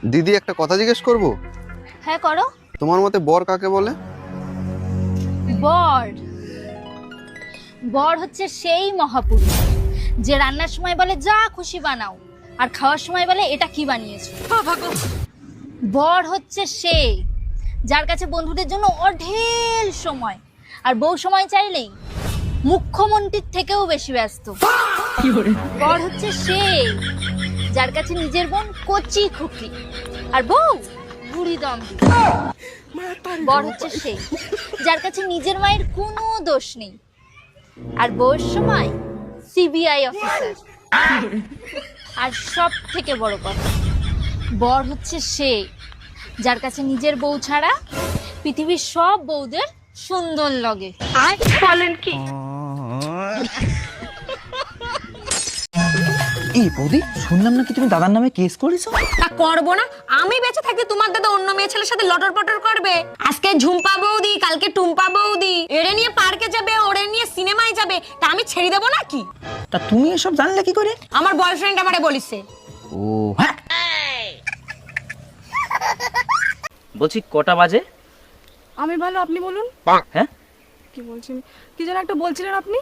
দিদি একটা কথা জিজ্ঞেস করব? হ্যাঁ করো। তোমার মতে বর কাকে বলে? বর বর হচ্ছে সেই মহাপুরুষ যে রান্নার সময় বলে যা খুশি বানাও, আর খাওয়ার সময় বলে এটা কি বানিয়েছো। বর হচ্ছে সে যার কাছে বন্ধুদের জন্য অঢেল সময়, আর বউ সময় চাইলেই মুখ্যমন্ত্রীর থেকেও বেশি ব্যস্ত। বর হচ্ছে সে যার কাছে নিজের বোন কচি খুকি, আর বউ বুড়ি দম। বর হচ্ছে সে যার কাছে নিজের মায়ের কোনো দোষ নেই, আর বউর সময় সিবিআই অফিসার। আর সব থেকে বড় কথা, বর হচ্ছে সে যার কাছে নিজের বউ ছাড়া পৃথিবীর সব বউদের সুন্দর লাগে। আর বলেন কি? এই বৌদি, শুনলাম নাকি তুমি দাদার নামে কেস করেছো? তা করবো না? আমি বেঁচে থাকতে তোমার দাদা অন্য মেয়ে ছেলের সাথে লটর পটর করবে? আজকে ঝুম্পা বৌদি, কালকে টুম্পা বৌদি, এরে নিয়ে পার্কে যাবে, ওরে নিয়ে সিনেমায় যাবে, তা আমি ছেড়ে দেবো নাকি? তা তুমি এসব জানলে কি করে? আমার বয়ফ্রেন্ড আমারে বলিছে। ও হ্যাঁ, বলছি কটা বাজে? আমি ভালো, আপনি বলুন। হ্যাঁ, কি বলছেন? কি যেন একটা বলছিলেন আপনি?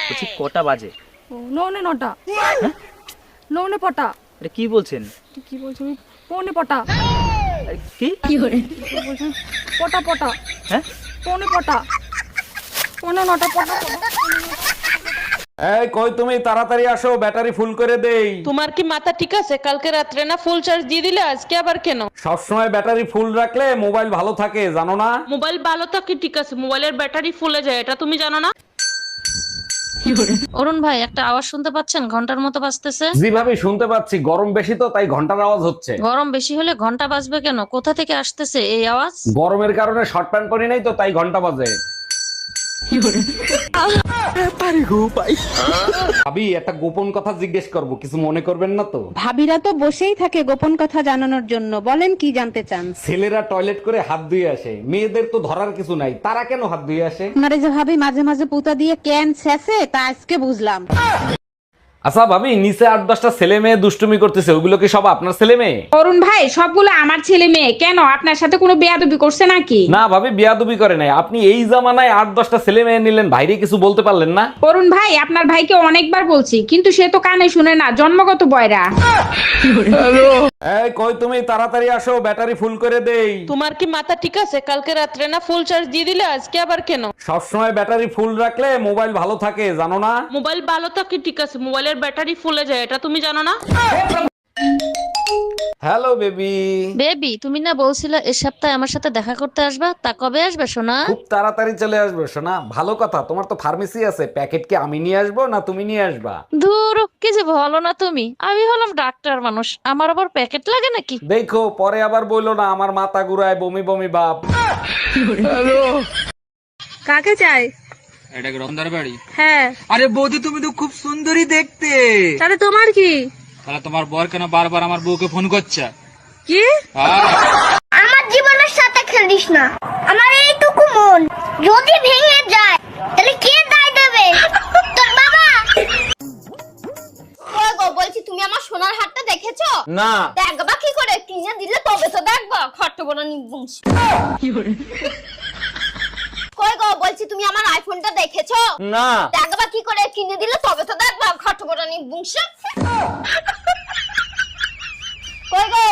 বলছি কটা বাজে? ও নৌনে নটা। হ্যাঁ? নৌনে পটা। এটা কি বলছেন? কি বলছেন? পৌনে পটা। কি বলছেন পটা পটা। হ্যাঁ, পৌনে পটা। পৌনে নটা পটা। এই কই তুমি, তাড়াতাড়ি আসো, ব্যাটারি ফুল করে দেই। তোমার কি মাথা ঠিক আছে? কালকে রাত্রে না ফুল চার্জ দিয়ে দিলে, আজকে আবার কেন? সবসময় ব্যাটারি ফুল রাখলে মোবাইল ভালো থাকে, জানো না? মোবাইল ভালো থাকে ঠিক আছে, মোবাইলের ব্যাটারি ফুলে যায়, এটা তুমি জানো না? অরুণ ভাই, একটা আওয়াজ শুনতে পাচ্ছেন? ঘন্টার মতো বাজতেছে। যেভাবে শুনতে পাচ্ছি, গরম বেশি তো তাই ঘন্টার আওয়াজ হচ্ছে। গরম বেশি হলে ঘন্টা বাজবে কেন? কোথা থেকে আসতেছে এই আওয়াজ? গরমের কারণে শর্ট প্যান্ট পরি নাই তো তাই ঘন্টা বাজে। ভাবি, একটা গোপন কথা জিজ্ঞেস করব, কিছু মনে করবেন না তো? ভাবিরা তো বসেই থাকে গোপন কথা জানানোর জন্য, বলেন কি জানতে চান? ছেলেরা টয়লেট করে হাত ধুয়ে আসে, মেয়েদের তো ধরার কিছু নাই, তারা কেন হাত ধুয়ে আসে? আপনারে যে ভাবি মাঝে মাঝে পুতা দিয়ে ক্যান ছেঁচে, তা আজকে বুঝলাম। আচ্ছা ভাবি, নিচে 8-10টা ছেলে মেয়ে দুষ্টুমি করতেছে, ওগুলো কি সব আপনার ছেলে মেয়ে? অরুণ ভাই, সবগুলো আমার ছেলে মেয়ে। কেন, আপনার সাথে কোনো বেয়াদবি করছে নাকি? না ভাবি, বিয়াদবি করে নাই। আপনি এই জামানায় 8-10টা ছেলে মেয়ে নিলেন, ভাইরে কিছু বলতে পারলেন না? অরুণ ভাই, আপনার ভাইকে অনেকবার বলছি, কিন্তু সে তো কানে শুনে না, জন্মগত বয়রা। এই কই তুমি, তাড়াতাড়ি আসো, ব্যাটারি ফুল করে দেই। তোমার কি মাথা ঠিক আছে? কালকে রাত্রে না ফুল চার্জ দিয়ে দিলে, আজকে আবার কেন? সবসময় ব্যাটারি ফুল রাখলে মোবাইল ভালো থাকে, জানো না? মোবাইল ভালো থাকে ঠিক আছে, মোবাইলের ব্যাটারি ফুলে যায়, এটা তুমি জানো না? Hello baby. বেবি, তুমি না বলছিলে এই সপ্তাহে আমার সাথে দেখা করতে আসবা, তা কবে আসবে সোনা? খুব তাড়াতাড়ি চলে আসবে সোনা। ভালো কথা, তোমার তো ফার্মেসি আছে, প্যাকেট কি আমি নিয়ে আসবো না তুমি নিয়ে আসবা? ধুর, কি যে বলো না তুমি, আমি হলাম ডাক্তার মানুষ, আমার আবার প্যাকেট লাগে নাকি? দেখো পরে আবার বইলো না আমার মাথা ঘুরায়, বমি বমি ভাব। কাকে চাই? এটা কি রমদার বাড়ি? হ্যাঁ। আরে বৌদি, তুমি তো খুব সুন্দরী দেখতে। তাহলে তোমার কি? তাহলে তোমার বর কেন বারবার আমার বউকে ফোন করছে? কি? আমার জীবনের সাথে খেলিস না। আমার এইটুকু মন যদি ভেঙে যায়, তাহলে কে দায় দেবে? তোর বাবা। ওই গো, বলছি তুমি আমার সোনার হারটা দেখেছো? না। দেখবা কি করে? কিনে দিলে তবে তো দেখবা। খট্ট বড় নিবংশ। কই গো, বলছি তুমি আমার আইফোনটা দেখেছো? না। দেখবা কি করে? কিনে দিলে তবে তো দেখবা। খট্ট বড় নিবংশ। কই গো,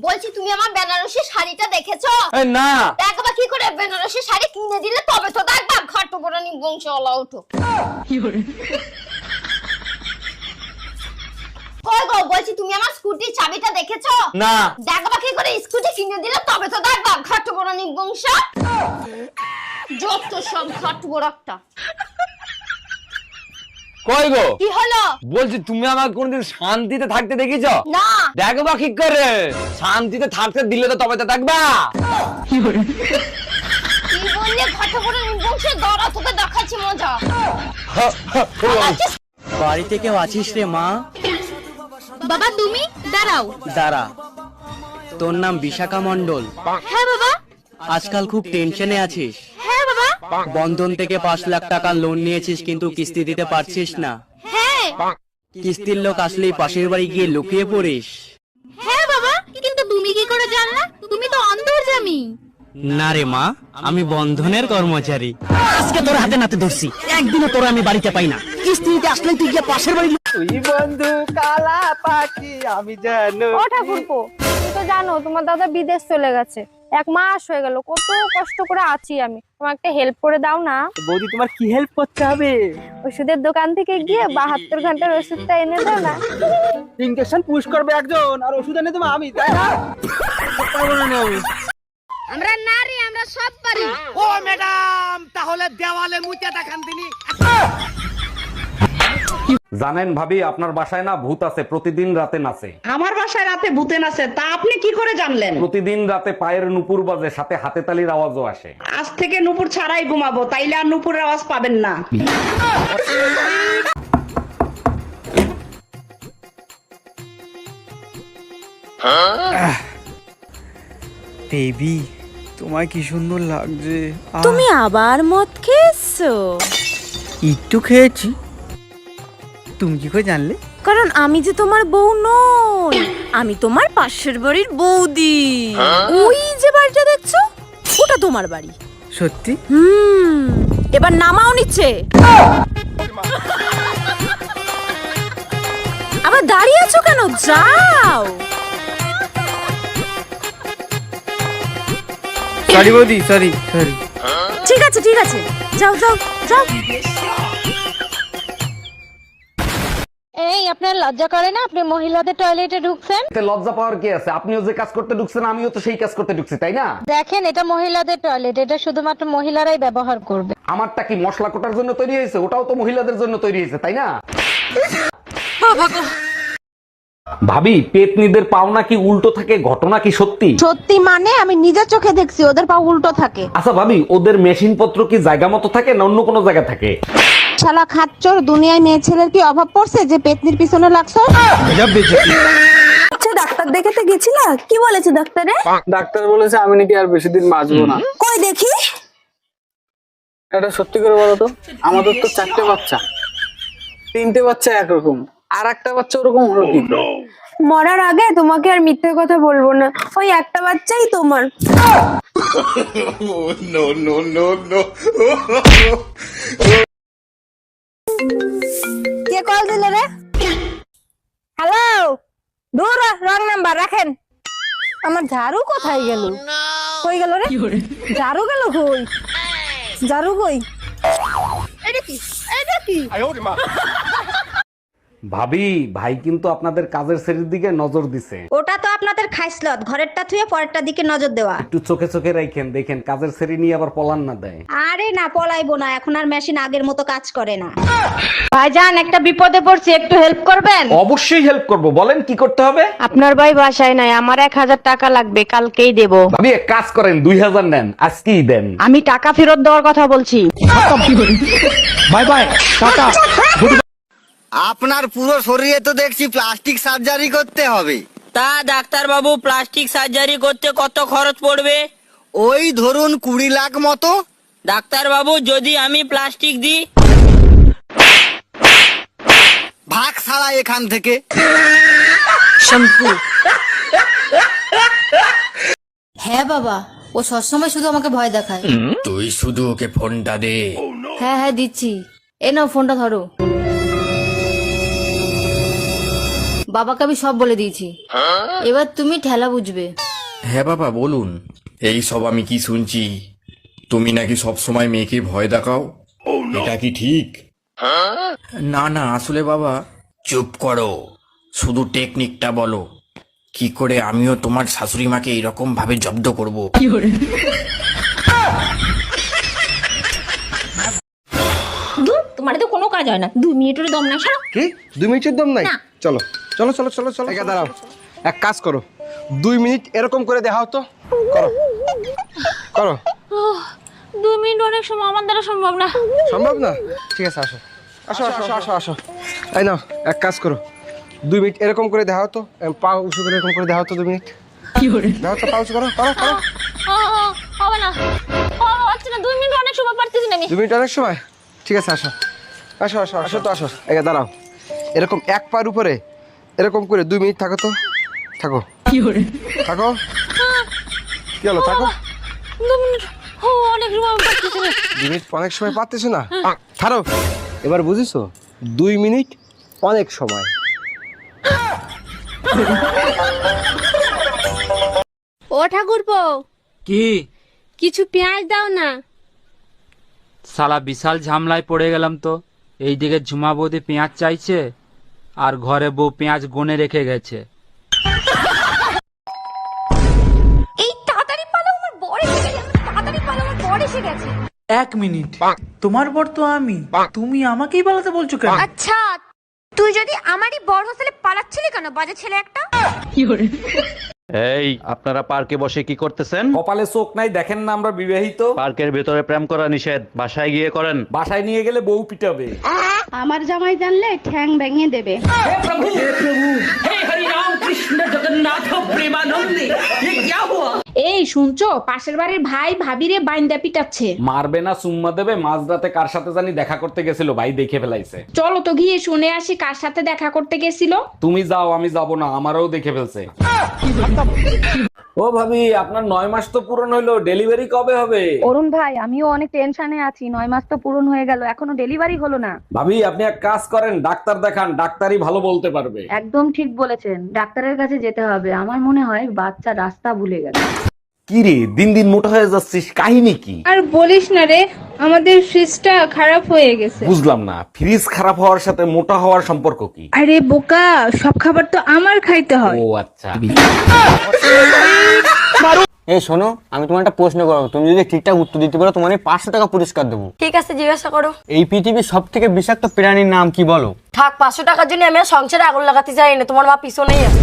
বলছি তুমি আমার বেনারসি শাড়িটা দেখেছো? না। দেখবা কি করে? বেনারসি শাড়ি কিনে দিলে তবে তো দেখবা। খট্ট বড় নিবংশ ওলা উঠো। কই গো, বলছি তুমি আমার স্কুটির চাবিটা দেখেছো? না। দেখবা কি করে? স্কুটি কিনে দিলে তবে তো দেখবা। খট্ট বড় নিবংশ। যত সব খট্ট বড় একটা। কই গো, কি হলো? বলছি তুমি আমাকে কোনদিন শান্তিতে থাকতে দেখিছো? না। দেখবা কি করে? শান্তিতে থাকতে দিলে তো তবে তো দেখবা। কি বললে? খট্ট বড় নিবংশ, দাঁড়া তোকে দেখাচ্ছি মজা। বাড়িতে কেউ আছিস রে মা? বাবা তুমি দাঁড়াও। দাঁড়া, তোর নাম বিশাখা মণ্ডল? হ্যাঁ বাবা। আজকাল খুব টেনশনে আছিস? হ্যাঁ বাবা। বন্ধন থেকে 5 লাখ টাকা লোন নিয়েছিস, কিন্তু কিস্তি দিতে পারছিস না। হ্যাঁ। কিস্তির লোক আসলেই পাশের বাড়ি গিয়ে লুকিয়ে পড়িস। হ্যাঁ বাবা, কিন্তু না রে মা, আমি বন্ধনের কর্মচারী। আজকে তোর হাতে নাতে ধরছি, একদিনও তোর আমি বাড়িতে পাই না। কিস্তি নিতে আসলে তুই গিয়ে পাশের বাড়ি। তুই বন্ধু কালা পাখি আমি জানো। ও ঠাকুরপো, তুমি তো জানো তোমার দাদা বিদেশ চলে গেছে, 1 মাস হয়ে গেল, কত কষ্ট করে আছি আমি। তোমার একটা হেল্প করে দাও না। বৌদি, তোমার কি হেল্প করতে হবে? ওষুধের দোকান থেকে গিয়ে 72 ঘন্টার ওষুধটা এনে দাও না। ইনজেকশন পুশ করবে একজন, আর ওষুধ এনে দেবো আমি, তাই না? আমরা নারী, আমরা সব পারি। ও ম্যাডাম, তাহলে দেওয়ালে মুতে দেখান তিনি। জানেন ভাবি, আপনার বাসায় না ভূত আছে, প্রতিদিন রাতে নাচে। আমার বাসায় রাতে ভূতে নাচে, তা আপনি কি করে জানলেন? প্রতিদিন রাতে পায়ের নুপুর বাজে, সাথে হাতে তালির আওয়াজও আসে। আজ থেকে নুপুর ছাড়াই ঘুমাবো, তাইলে আর নুপুরের আওয়াজ পাবেন না। বেবি, তোমায় কি সুন্দর লাগছে। তুমি আবার মদ খেয়েছো? একটু খেয়েছি। তুমি কি করে জানলে? কারণ আমি যে তোমার বউ নই, আমি তোমার পাশের বাড়ির বৌদি। ওই যে বাড়িটা দেখছো, ওটা তোমার বাড়ি। সত্যি? এবার নামাও নিচে। আবার দাঁড়িয়ে আছো কেন? যাও। সরি বৌদি, সরি। ঠিক আছে, ঠিক আছে, যাও যাও যাও। এই, আপনার লজ্জা করে না? আপনি মহিলাদের টয়লেটে ঢুকছেন। এতে লজ্জা পাওয়ার কি আছে? আপনিও যে কাজ করতে ঢুকছেন, আমিও তো সেই কাজ করতে ঢুকছি, তাই না? দেখেন, এটা মহিলাদের টয়লেট, এটা শুধুমাত্র মহিলারাই ব্যবহার করবে। আমারটা কি মশলা কোটার জন্য তৈরি হয়েছে? ওটাও তো মহিলাদের জন্য তৈরি হয়েছে, তাই না? ভাবি, পেতনিদের পাও নাকি উল্টো থাকে, ঘটনা কি সত্যি? সত্যি মানে? আমি নিজের চোখে দেখছি ওদের পা উল্টো থাকে। আচ্ছা ভাবি, ওদের মেশিন পত্র কি জায়গা মতো থাকে না অন্য কোনো জায়গা থাকে? শালা খাচ্চর, দুনিয়ায় মেয়ে ছেলের কি অভাব পড়ছে যে পেতনির পিছনে লাগছো? আচ্ছা, ডাক্তার দেখাতে গেছিলা? কি বলেছে ডাক্তারে? ডাক্তার বলেছে আমি নাকি আর বেশি দিন বাঁচবো না। কই দেখি। এটা সত্যি করে বলো তো, আমাদের তো 4টে বাচ্চা, 3টে বাচ্চা একরকম, আর একটা বাচ্চা ওরকম হলো কি করে? মরার আগে তোমাকে আর মিথ্যে কথা বলবো না, ওই একটা বাচ্চাই তোমার। কে কল দিল রে? হ্যালো, দূর রং নাম্বার রাখেন। আমার ঝাড়ু কোথায় গেল? কই গেল রে? ঝাড়ু গেল কই? ঝাড়ু কই? এটা কি? এটা কি? ভাবি, ভাই কিন্তু আপনাদের কাজের শ্রেণীর দিকে নজর দিছে। ওটা তো আপনাদের খাইসলত, ঘরেরটা থুয়ে পরেরটা দিকে নজর দেওয়া। একটু চোখে চোখে রাখেন, দেখেন কাজের শ্রেণী নিয়ে আবার পলান না দেয়। আরে না, পলাইবো না, এখন আর মেশিন আগের মতো কাজ করে না। ভাইজান, একটা বিপদে পড়ছি, একটু হেল্প করবেন? অবশ্যই হেল্প করব, বলেন কি করতে হবে? আপনার ভাই বাসায় নাই, আমার 1000 টাকা লাগবে, কালকেই দেব। ভাবি, এক কাজ করেন, 2000 নেন, আজকেই দেন। আমি টাকা ফেরত দেওয়ার কথা বলছি। Bye bye, tata. আপনার পুরো শরীরে তো দেখছি প্লাস্টিক সার্জারি করতে হবে। তা ডাক্তার বাবু, প্লাস্টিক সার্জারি করতে কত খরচ পড়বে? ওই ধরুন 20 লাখ মতো। ডাক্তার বাবু, যদি আমি প্লাস্টিক দিই? ভাগ ছাড়া এখান থেকে। হ্যাঁ বাবা, ও সবসময় শুধু আমাকে ভয় দেখায়। তুই শুধু ওকে ফোনটা দে। হ্যাঁ হ্যাঁ দিচ্ছি, এ নাও ফোনটা ধরো। বাবাকে আমি সব বলে দিয়েছি, এবার তুমি ঠেলা বুঝবে। হ্যাঁ বাবা বলুন। এই সব আমি কি শুনছি? তুমি নাকি সব সময় মেয়েকে ভয় দেখাও, এটা কি ঠিক? না না, আসলে বাবা। চুপ করো, শুধু টেকনিকটা বলো, কি করে আমিও তোমার শাশুড়ি মাকে এইরকম ভাবে জব্দ করব। তোমার তো কোনো কাজ হয় না, 2 মিনিটের দম না। কি 2 মিনিটের দম নাই? চলো চলো চলো চলো চলো, একা দাঁড়াও, এক কাজ করো, 2 মিনিট এরকম করে দেখাও তো, করো করো। 2 মিনিট অনেক সময়, আমার দ্বারা সম্ভব না। সম্ভব না? ঠিক আছে, আসো আসো আসো আসো আসো। এই নাও, এক কাজ করো, 2 মিনিট এরকম করে দেখাও তো, পা উঁচু করে এরকম করে দেখাও তো, 2 মিনিট দেখাও তো, পা উঁচু করো, করো করো। হবে না, হচ্ছে না, 2 মিনিট অনেক সময়, পারতেছি না আমি। 2 মিনিট অনেক সময়? ঠিক আছে, আসো আসো আসো আসো তো, আসো, একা দাঁড়াও, এরকম এক পার উপরে এরকম করে 2 মিনিট থাকো তো, থাকো থাকো। কি হলো, থাকো। 2 মিনিট। ও অনেক সময় পাচ্ছি না। 2 মিনিট অনেক সময় পাচ্তেছো না, ছাড়ো। এবার বুঝিছো, 2 মিনিট অনেক সময়। ও ঠাকুরপো, কি কিছু পেঁয়াজ দাও না। সালা বিশাল ঝামলায় পড়ে গেলাম তো। এইদিকে ঝুমা বৌদি পেঁয়াজ চাইছে, আর ঘরে বউ পেঁয়াজ গনে রেখে গেছে। এই তাড়াতাড়ি পালাও, আমার বর এসে গেছে। তাড়াতাড়ি পালাও, আমার বর এসে গেছে। 1 মিনিট, তোমার বর তো আমি, তুমি আমাকেই পালাতে বলছো কেন? আচ্ছা, তুই যদি আমারই বর হোস্টেলে পালাচ্ছিলি কেন, বাজে ছেলে একটা? এই আপনারা পার্কে বসে কি করতেছেন? কপালে চোখ নাই, দেখেন না আমরা বিবাহিত। পার্কের ভেতরে প্রেম করা নিষেধ, বাসায় গিয়ে করেন। বাসায় নিয়ে গেলে বউ পিটাবে। আমার জামাই জানলে ঠ্যাং ভেঙে দেবে। এই শুনছো, পাশের বাড়ির ভাই ভাবিরে বাইন্দা পিটাচ্ছে। মারবে না চুম্মা দেবে? মাঝরাতে কার সাথে জানি দেখা করতে গেছিল, ভাই দেখে ফেলাইছে। চলো তো গিয়ে শুনে আসি কার সাথে দেখা করতে গেছিল। তুমি যাও, আমি যাব না, আমারও দেখে ফেলছে। ও ভাবি, আপনার 9 মাস তো পূরণ হইলো, ডেলিভারি কবে হবে? অরুণ ভাই, আমিও অনেক টেনশনে আছি। 9 মাস তো পূরণ হয়ে গেল, এখনো ডেলিভারি হলো না। ভাবি, আপনি এক কাজ করেন, ডাক্তার দেখান, ডাক্তারই ভালো বলতে পারবে। একদম ঠিক বলেছেন, ডাক্তারের কাছে যেতে হবে। আমার মনে হয় বাচ্চা রাস্তা ভুলে গেছে। কি রে, দিন দিন মোটা হয়ে যাচ্ছিস, কাহিনী কি? আর বলিস না রে, আমাদের ফ্রিজটা খারাপ হয়ে গেছে। বুঝলাম না, ফ্রিজ খারাপ হওয়ার সাথে মোটা হওয়ার সম্পর্ক কি? আরে বোকা, সব খাবার তো আমার খাইতে হয়। ও আচ্ছা। এই শোনো, আমি তোমার একটা প্রশ্ন করবো, তুমি যদি ঠিকঠাক উত্তর দিতে পারো তোমার 500 টাকা পুরস্কার দেবো। ঠিক আছে, জিজ্ঞাসা করো। এই পৃথিবীর সব থেকে বিষাক্ত প্রাণীর নাম কি বলো? থাক, 500 টাকার জন্য আমি আর সংসারে আগুন লাগাতে চাই না। তোমার মা পিছনেই আছে।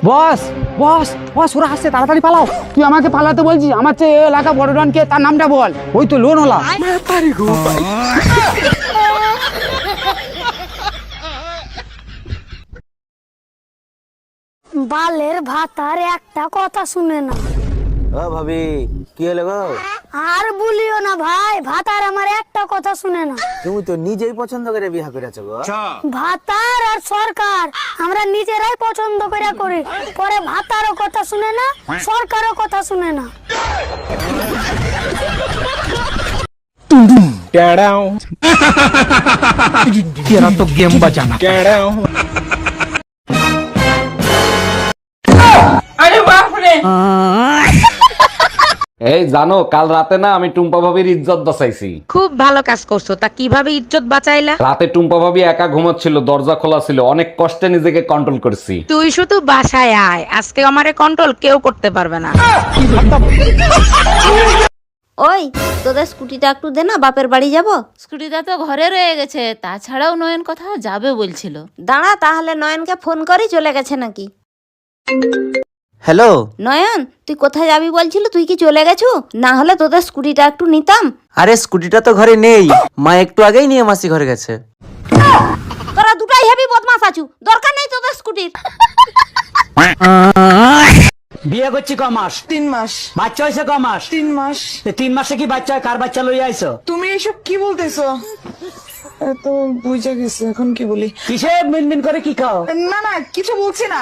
বস বস বস, ওরা আসছে, তাড়াতাড়ি পালাও। তুই আমাকে পালাতে বলছিস? আমার চেয়ে এলাকা বড় ডন কে, তার নামটা বল। ওই তো লোন ওলা। বালের ভাতার একটা কথা শুনে না। ও ভাবি, কি হলো গো? আর বলিও না ভাই, ভাতার আমার একটা কথা শুনে না। তুমি তো নিজেই পছন্দ করে বিয়ে করেছো গো। ভাতার আর সরকার আমরা নিজেরাই পছন্দ করে করি, পরে ভাতারও কথা শুনে না, সরকারও কথা শুনে না। तेरा तो गेम बजाना। এই জানো, কাল রাতে না আমি টুম্পা ভাবির ইজ্জত বাঁচাইছি। খুব ভালো কাজ করছো। তা কিভাবে ইজ্জত বাঁচাইলা? রাতে টুম্পা ভাবি একা ঘুমাচ্ছিল, দরজা খোলা ছিল, অনেক কষ্টে নিজেকে কন্ট্রোল করছি। তুই শুধু বাসায় আয়, আজকে আমারে কন্ট্রোল কেউ করতে পারবে না। ওই, তোদের স্কুটিটা একটু দে না, বাপের বাড়ি যাব। স্কুটিটা তো ঘরে রয়ে গেছে, তাছাড়াও নয়ন কোথাও যাবে বলছিল। দাঁড়া, তাহলে নয়নকে ফোন করি, চলে গেছে নাকি। হ্যালো নয়ন, তুই কোথায় যাবি বলছিল? তুই কি চলে গেছো? না হলে তোদের স্কুটিটা একটু নিতাম। আরে স্কুটিটা তো ঘরে নেই, মা একটু আগেই নিয়ে মাসি ঘরে গেছে। তোরা দুটাই হেভি বদমাশ আছু, দরকার নেই তোদের স্কুটির। বিয়ে করছি ক মাস? 3 মাস। বাচ্চা হয়েছে ক মাস? 3 মাস। 3 মাসে কি বাচ্চা হয়? কার বাচ্চা লইয়া আইছো? তুমি এসব কি বলতেছো? তো বুঝা গেছে, এখন কি বলি? কিসে মিনমিন করে কি খাও? না না, কিছু বলছি না।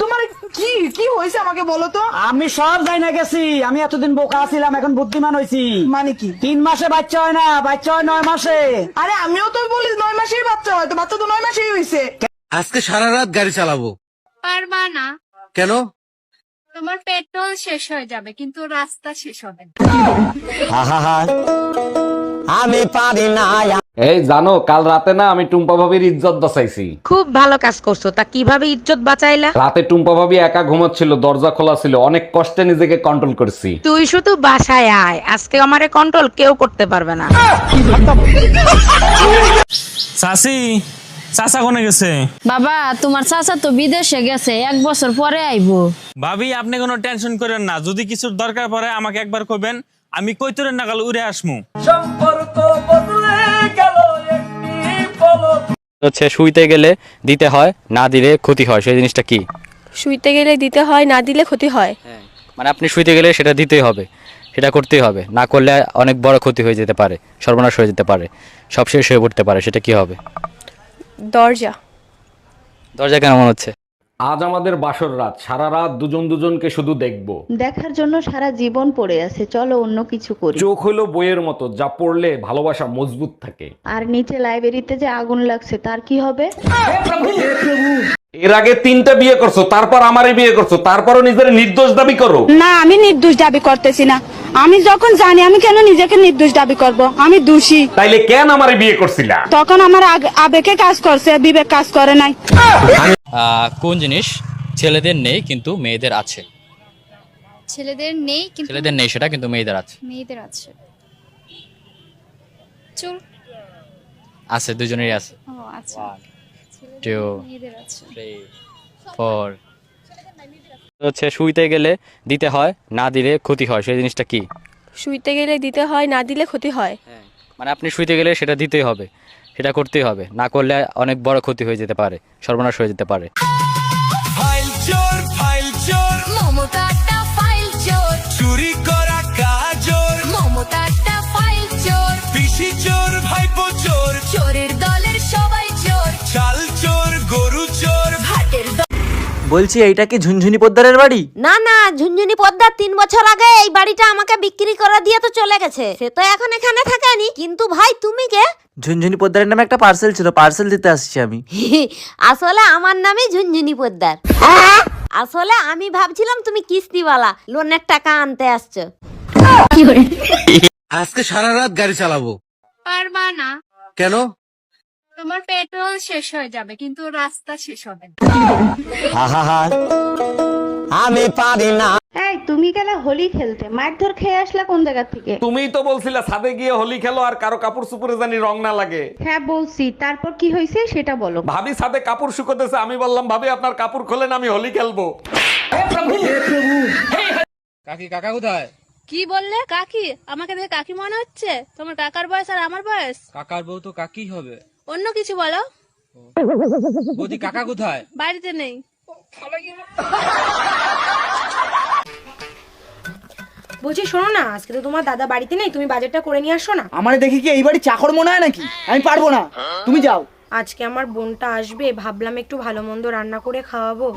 তোমার কি কি হয়েছে আমাকে বলো তো। আমি সব যাই না গেছি, আমি এতদিন বোকা ছিলাম, এখন বুদ্ধিমান হয়েছি। মানে কি? 3 মাসে বাচ্চা হয় না, বাচ্চা হয় 9 মাসে। আরে আমিও তো বলি 9 মাসেই বাচ্চা হয়, তো বাচ্চা তো 9 মাসেই হয়েছে। আজকে সারা রাত গাড়ি চালাবো। পারবা না, কেন? তোমার পেট্রোল শেষ হয়ে যাবে, কিন্তু রাস্তা শেষ হবে না। আমি পারি না। এই জানো, কাল রাতে না আমি টুম্পা ভাবির ইজ্জত বাঁচাইছি। খুব ভালো কাজ করছো। তা কিভাবে ইজ্জত বাঁচাইলা? রাতে টুম্পা ভাবি একা ঘুমাচ্ছিল, দরজা খোলা ছিল, অনেক কষ্টে নিজেকে কন্ট্রোল করছি। তুই শুধু বাসায় আয়, আজকে আমারে কন্ট্রোল কেউ করতে পারবে না। চাচি, চাচা কোনে গেছে? বাবা, তোমার চাচা তো বিদেশে গেছে, 1 বছর পরে আইবো। ভাবি, আপনি কোনো টেনশন করেন না, যদি কিছুর দরকার পড়ে আমাকে একবার কইবেন, আমি কইতরের নাগাল উড়ে আসমু। হচ্ছে শুইতে গেলে দিতে হয়, না দিলে ক্ষতি হয়, সেই জিনিসটা কি? শুইতে গেলে দিতে হয়, না দিলে ক্ষতি হয়। মানে আপনি শুইতে গেলে সেটা দিতেই হবে, সেটা করতেই হবে, না করলে অনেক বড় ক্ষতি হয়ে যেতে পারে, সর্বনাশ হয়ে যেতে পারে, সব শেষ হয়ে পড়তে পারে। সেটা কি হবে? দরজা। দরজা কেন মনে হচ্ছে? আজ আমাদের বাসর রাত, সারা রাত দুজন দুজনকে শুধু দেখবো। দেখার জন্য সারা জীবন পড়ে আছে, চলো অন্য কিছু করি। চোখ হলো বইয়ের মতো, যা পড়লে ভালোবাসা মজবুত থাকে। আর নিচে লাইব্রেরিতে যে আগুন লাগছে তার কি হবে? এর আগে 3টা বিয়ে করছো, তারপর আমারে বিয়ে করছো, তারপরও নিজের নির্দোষ দাবি করো। না, আমি নির্দোষ দাবি করতেছি না। আমি যখন জানি, আমি কেন নিজেকে নির্দোষ দাবি করব? আমি দোষী। তাইলে কেন আমারে বিয়ে করছিলা? তখন আমার আবেগে কাজ করছে, বিবেক কাজ করে নাই। কোন জিনিস ছেলেদের নেই কিন্তু মেয়েদের আছে? ছেলেদের নেই কিন্তু ছেলেদের নেই সেটা কিন্তু মেয়েদের আছে। মেয়েদের আছে। চুল। আছে, দুজনেরই আছে। ও আচ্ছা। 2 মেয়েদের আছে। 3 4 হচ্ছে শুইতে গেলে দিতে হয়, না দিলে ক্ষতি হয়, সেই জিনিসটা কি? শুইতে গেলে দিতে হয়, না দিলে ক্ষতি হয়। মানে আপনি শুইতে গেলে সেটা দিতেই হবে, সেটা করতেই হবে, না করলে অনেক বড় ক্ষতি হয়ে যেতে পারে, সর্বনাশ হয়ে যেতে পারে। ফাইল চোর মমতাটা ফাইল চোর, চুরি করা কাজর, মমতাটা ফাইল চোর, পিসি চোর, ভাইপো চোর, চোরের দলের সবাই চোর, চাল চোর, গরু চোর। হাটের বলছি এইটা কি ঝুনঝুনি পোদ্দারের বাড়ি? না না, ঝুনঝুনি পদ্মার 3 বছর আগে এই বাড়িটা আমাকে বিক্রি করে দিয়ে তো চলে গেছে। সে তো এখন এখানে থাকেনি। কিন্তু ভাই তুমি কে? ঝুনঝুনি পোদ্দারের নামে একটা পার্সেল ছিল, পার্সেল দিতে আসছি আমি। আসলে আমার নামই ঝুনঝুনি পদ্মার। আসলে আমি ভাবছিলাম তুমি কিস্তিওয়ালা, লোনের টাকা আনতে আসছো। আজকে সারা রাত গাড়ি চালাবো। পারবা না। কেন? তোমার পেট্রোল শেষ হয়ে যাবে কিন্তু রাস্তা শেষ হবে না। আমি পারি না। এই তুমি গেলে হোলি খেলতে, মারধর খেয়ে আসলা কোন জায়গা থেকে? তুমিই তো বলছিলা ছাদে গিয়ে হোলি খেলো আর কারো কাপড় চুপড়ে জানি রং না লাগে। হ্যাঁ বলছি, তারপর কি হয়েছে সেটা বলো। ভাবি ছাদে কাপড় শুকোতেছে, আমি বললাম ভাবি আপনার কাপড় খোলেন, আমি হোলি খেলবো। কাকি কাকা কোথায়? কি বললে? কাকি? আমাকে দেখে কাকি মনে হচ্ছে? তোমার কাকার বয়স আর আমার বয়স? কাকার বউ তো কাকি হবে। অন্য কিছু বলো। বৌদি কাকা কোথায়? বাড়িতে নেই। বলছি শোনো না, আজকে তো তোমার দাদা বাড়িতে নেই, তুমি বাজারটা করে নিয়ে আসো না। আমার দেখি কি এই বাড়ি চাকর মনে হয় নাকি? আমি পারবো না, তুমি যাও। আজকে আমার বোনটা আসবে, ভাবলাম একটু ভালো মন্দ রান্না করে খাওয়াবো।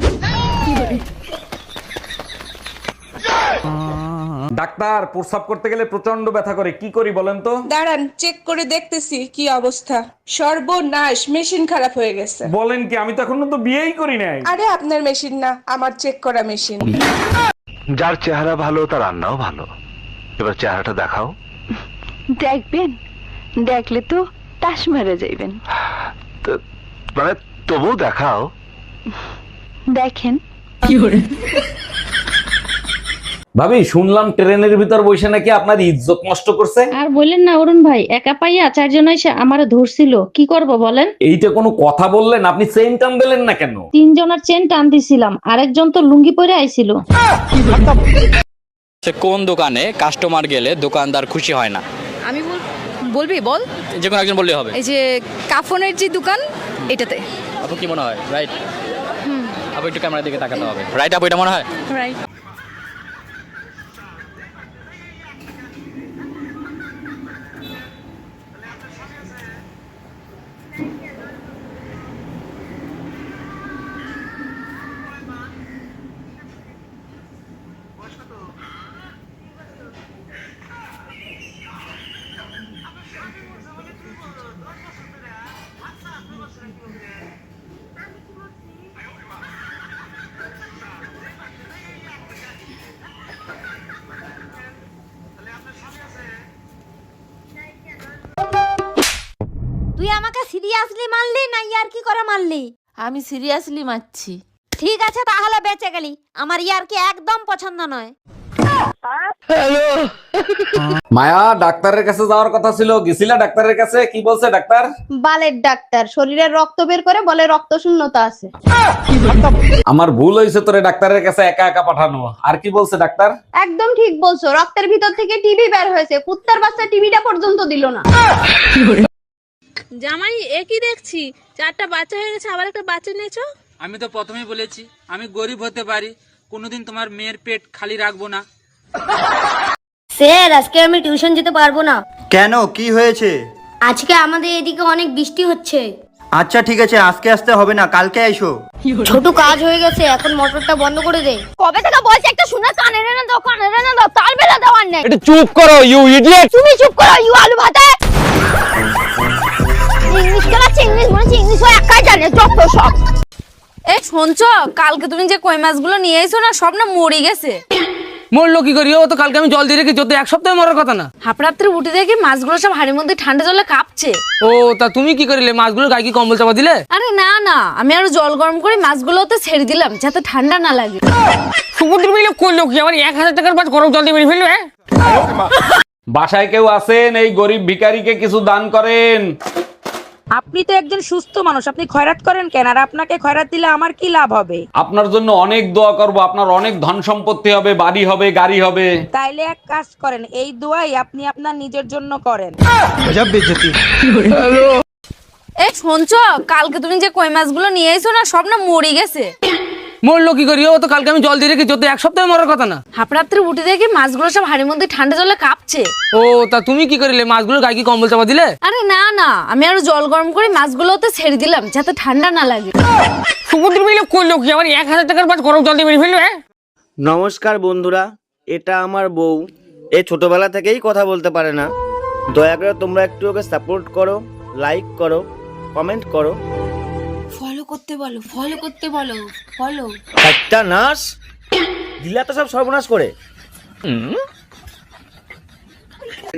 ডাক্তার, প্রস্রাব করতে গেলে প্রচন্ড ব্যথা করে, কি করি বলেন তো? দাঁড়ান, চেক করে দেখতেছি কি অবস্থা। সর্বনাশ, মেশিন খারাপ হয়ে গেছে। বলেন কি? আমি তো এখনো তো বিয়েই করি নাই। আরে আপনার মেশিন না, আমার চেক করা মেশিন। যার চেহারা ভালো তার রান্নাও ভালো। এবার চেহারাটা দেখাও। দেখবেন, দেখলে তো তাস মেরে যাইবেন। মানে তবু দেখাও। দেখেন। ভাবি, শুনলাম ট্রেনের ভিতর বসে নাকি আপনার ইজ্জত নষ্ট করছে। আর বললেন না অরুণ ভাই, একা পাইয়া 4 জন এসে আমারে ধরছিল, কি করব বলেন? এইটা কোনো কথা বললেন? আপনি চেইন টান দিলেন না কেন? 3 জনের চেন টান দিছিলাম, আরেকজন তো লুঙ্গি পরে আইছিল। কোন দোকানে কাস্টমার গেলে দোকানদার খুশি হয় না? আমি বলবি বল। যে কোনো একজন বললেই হবে। এই যে কাফনের যে দোকান, এটাতে। আপু কি মনে হয়? রাইট। আপু একটু ক্যামেরার দিকে তাকাতে হবে। রাইট আপু, এটা মনে হয় রাইট। তুই আমাকে সিরিয়াসলি মারলি না ইয়ার কি করে মারলি? আমি সিরিয়াসলি মারছি। ঠিক আছে তাহলে বেঁচে গেলি, আমার ইয়ার কি একদম পছন্দ নয়। মায়া, ডাক্তারের কাছে যাওয়ার কথা ছিল, গেছিলা ডাক্তারের কাছে? কি বলছে ডাক্তার? বালের ডাক্তার, শরীরের রক্ত বের করে বলে রক্ত শূন্যতা আছে। আমার ভুল হয়েছে তোরে ডাক্তারের কাছে একা একা পাঠানো। আর কি বলছে ডাক্তার? একদম ঠিক বলছো, রক্তের ভিতর থেকে টিবি বের হয়েছে, কুত্তার বাচ্চা টিবিটা পর্যন্ত দিল না। জামাই একই দেখছি, 4টা বাচ্চা হয়ে গেছে, আবার একটা বাচ্চা নিয়েছো। আমি তো প্রথমেই বলেছি আমি গরিব হতে পারি, কোনোদিন তোমার মেয়ের পেট খালি রাখবো না। স্যার, আজকে আমি টিউশন যেতে পারবো না। কেন, কি হয়েছে? আজকে আমাদের এদিকে অনেক বৃষ্টি হচ্ছে। আচ্ছা ঠিক আছে, আজকে আসতে হবে না, কালকে আইসো। ছোট কাজ হয়ে গেছে, এখন মোটরটা বন্ধ করে দে। কবে থেকে বলছি একটা শুনে কানে রেনে দাও, কানে রেনে দাও, তার বেলা দেওয়ার নেই। একটু চুপ করো ইউ ইডিয়েট। তুমি চুপ করো ইউ আলু ভাতে। ইংলিশ খেলাচ্ছে, ইংলিশ বলেছি, ইংলিশ ও একাই জানে যত সব। এই শুনছো, কালকে তুমি যে কই মাছগুলো নিয়ে এসো না, সব না মরে গেছে। মরলো কি করি? ও তো কালকে আমি জল দিয়ে রেখেছি, ও তো এক সপ্তাহে মরার কথা না। হাফরাত্রে উঠে দেখি মাছগুলো সব হাড়ির মধ্যে ঠান্ডা জলে কাঁপছে। ও তা তুমি কি করিলে? মাছগুলো গায়ে কি কম্বল চাপা দিলে? আরে না না, আমি আরো জল গরম করে মাছগুলোতে ছেড়ে দিলাম যাতে ঠান্ডা না লাগে। সমুদ্র মিলে করলো কি? আমার 1000 টাকার মাছ গরম জল দিয়ে মেরে ফেললো। বাসায় কেউ আছেন? এই গরিব ভিখারিকে কিছু দান করেন। আপনি তো একজন সুস্থ মানুষ, আপনি খয়রাত করেন কেন? আর আপনাকে খয়রাত দিলে আমার কি লাভ হবে? আপনার জন্য অনেক দোয়া করব, আপনার অনেক ধন সম্পত্তি হবে, বাড়ি হবে, গাড়ি হবে। তাইলে এক কাজ করেন, এই দোয়াই আপনি আপনার নিজের জন্য করেন। এই শুনছো, কালকে তুমি যে কই মাছগুলো নিয়ে এসো না, সব না মরে গেছে। মরলো কি করি? ও তো কালকে আমি জল দিয়ে রেখেছি, ও তো এক সপ্তাহে মরার কথা না। হাফরাত্রে উঠে দেখি মাছগুলো সব হাড়ির মধ্যে ঠান্ডা জলে কাঁপছে। ও তা তুমি কি করিলে? মাছগুলো গায়ে কি কম্বল চাপা দিলে? আরে না না, আমি আরো জল গরম করে মাছগুলোতে ছেড়ে দিলাম যাতে ঠান্ডা না লাগে। সমুদ্র মিলে করলো কি? আমার 1000 টাকার মাছ গরম জল দিয়ে মেরে ফেললো। নমস্কার বন্ধুরা, এটা আমার বউ। এ ছোটবেলা থেকেই কথা বলতে পারে না। দয়া করে তোমরা একটু ওকে সাপোর্ট করো, লাইক করো, কমেন্ট করো। ফলো করতে বলো, ফলো করতে বলো, ফলো। একটা নাশ দিলা তো সব সর্বনাশ করে।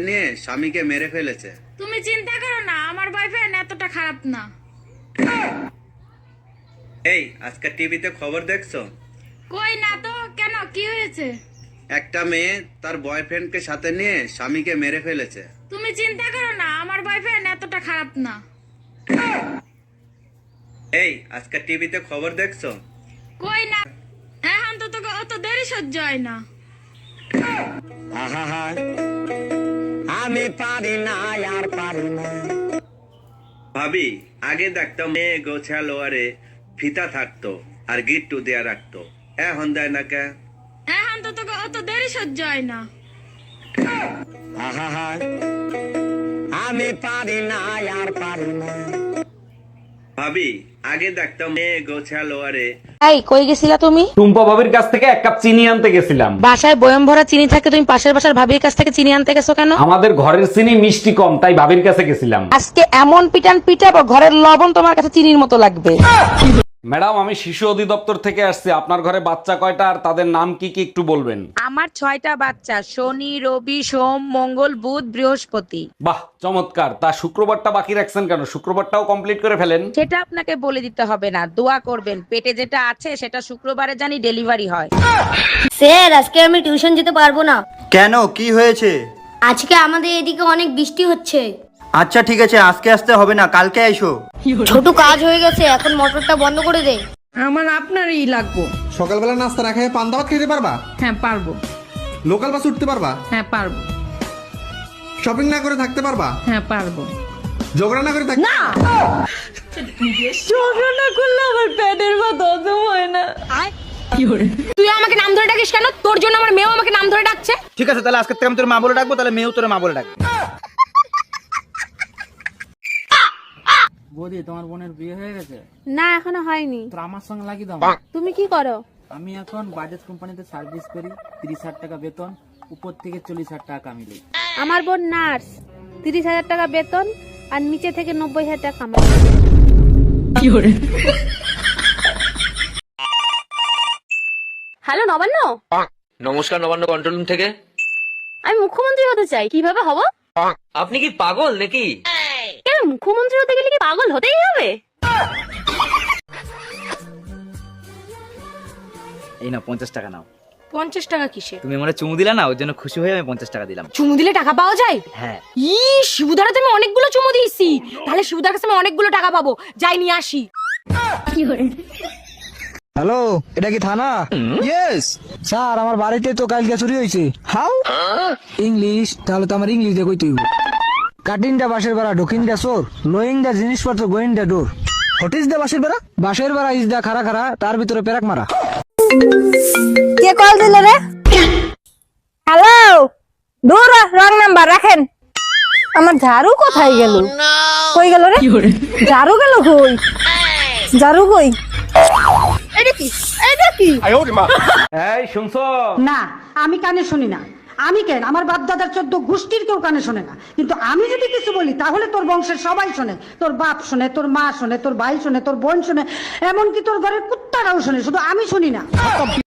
নিয়ে স্বামীকে মেরে ফেলেছে। তুমি চিন্তা করো না, আমার বয়ফ্রেন্ড এতটা খারাপ না। এই আজকে টিভিতে খবর দেখছো? কই না তো, কেন কি হয়েছে? একটা মেয়ে তার বয়ফ্রেন্ডকে সাথে নিয়ে স্বামীকে মেরে ফেলেছে। তুমি চিন্তা করো না, আমার বয়ফ্রেন্ড এতটা খারাপ না। এই আজকে টিভিতে খবর দেখছো? কই না, এখন তো তোকে অত দেরি সহ্য হয় না। আমি পারি না আর পারি না। ভাবি, আগে দেখতাম মেয়ে গোছালো আরে ফিতা থাকতো আর গিট্টু দেয়া রাখতো, এখন দেয় না কে? এখন তো তোকে অত দেরি সহ্য হয় না। আমি পারি না আর পারি না। ভাবি, আগে দেখতাম মেয়ে গোছালো আরে। এই কই গেছিলা তুমি? টুম্পা ভাবির কাছ থেকে 1 কাপ চিনি আনতে গেছিলাম। বাসায় বয়ম ভরা চিনি থাকে, তুমি পাশের বাসার ভাবির কাছ থেকে চিনি আনতে গেছো কেন? আমাদের ঘরের চিনি মিষ্টি কম, তাই ভাবির কাছে গেছিলাম। আজকে এমন পিটান পিটাবো, ঘরের লবণ তোমার কাছে চিনির মতো লাগবে। ম্যাডাম, আমি শিশু অধিদপ্তর থেকে আসছি। আপনার ঘরে বাচ্চা কয়টা আর তাদের নাম কি কি একটু বলবেন? আমার 6টা বাচ্চা, শনি, রবি, সোম, মঙ্গল, বুধ, বৃহস্পতি। বাহ, চমৎকার। তা শুক্রবারটা বাকি রাখছেন কেন? শুক্রবারটাও কমপ্লিট করে ফেলেন। সেটা আপনাকে বলে দিতে হবে না, দোয়া করবেন পেটে যেটা আছে সেটা শুক্রবারে জানি ডেলিভারি হয়। স্যার, আজকে আমি টিউশন যেতে পারবো না। কেন, কি হয়েছে? আজকে আমাদের এদিকে অনেক বৃষ্টি হচ্ছে। আচ্ছা ঠিক আছে, আজকে আসতে হবে না, কালকে আইসো। ছোট কাজ হয়ে গেছে, এখন মোটরটা বন্ধ করে দে। আমার আপনারই লাগবো। সকালবেলা নাস্তা না খেয়ে পান্তা ভাত খেতে পারবা? হ্যাঁ পারবো। লোকাল বাস উঠতে পারবা? হ্যাঁ পারবো। শপিং না করে থাকতে পারবা? হ্যাঁ পারবো। ঝগড়া না করে থাকতে? না, ঝগড়া না করলে আমার পেটের ভাত হজম হয় না। তুই আমাকে নাম ধরে ডাকিস কেন? তোর জন্য আমার মেয়েও আমাকে নাম ধরে ডাকছে। ঠিক আছে, তাহলে আজকে থেকে আমি তোর মা বলে ডাকবো, তাহলে মেয়েও তোর মা বলে ডাকবে। বৌদি, তোমার বোনের বিয়ে হয়ে গেছে? না, এখনো হয়নি। তো আমার সঙ্গে লাগিয়ে দাও। তুমি কি করো? আমি এখন বাজাজ কোম্পানিতে সার্ভিস করি, 30,000 টাকা বেতন, উপর থেকে 40,000 টাকা কামিলি। আমার বোন নার্স, 30,000 টাকা বেতন আর নিচে থেকে 90,000 টাকা কামাই। হ্যালো নবান্ন। নমস্কার, নবান্ন কন্ট্রোল রুম থেকে। আমি মুখ্যমন্ত্রী হতে চাই, কিভাবে হব? আপনি কি পাগল নাকি? কেন, মুখ্যমন্ত্রী হতে গেলে কি পাগল হতেই হবে? এই না 50 টাকা নাও। 50 টাকা কিসে? তুমি আমারে চুমু দিলা না, ওর জন্য খুশি হয়ে আমি 50 টাকা দিলাম। চুমু দিলে টাকা পাওয়া যায়? হ্যাঁ। শিবুদার তো আমি অনেকগুলো চুমু দিয়েছি, তাহলে শিবুদার কাছে আমি অনেকগুলো টাকা পাবো। যাই নিয়ে আসি। হ্যালো, এটা কি থানা? ইয়েস স্যার, আমার বাড়িতে তো কালকে চুরি হয়েছে। হাউ? ইংলিশ? তাহলে তো আমার ইংলিশ দিয়ে কইতে হইব। কাটিং দা বাসের বেড়া, ঢুকিং দা চোর, লোয়িং দা জিনিসপত্র, going the door. What is the বাসের বেড়া? বাসের বেড়া ইজ দা খারা খারা, তার ভিতরে পেরাক মারা। কে কল দিল রে? হ্যালো, দূর রং নাম্বার রাখেন। আমার ঝাড়ু কোথায় গেল? কই গেল রে? ঝাড়ু গেল কই? ঝাড়ু কই? এটা কি? এটা কি? এই শুনছো? না, আমি কানে শুনি না। আমি কেন, আমার বাপ দাদার 14 গোষ্ঠীর কেউ কানে শোনে না, কিন্তু আমি যদি কিছু বলি তাহলে তোর বংশের সবাই শোনে। তোর বাপ শোনে, তোর মা শোনে, তোর ভাই শোনে, তোর বোন শোনে, এমনকি তোর ঘরের কুত্তারাও শোনে, শুধু আমি শুনি না।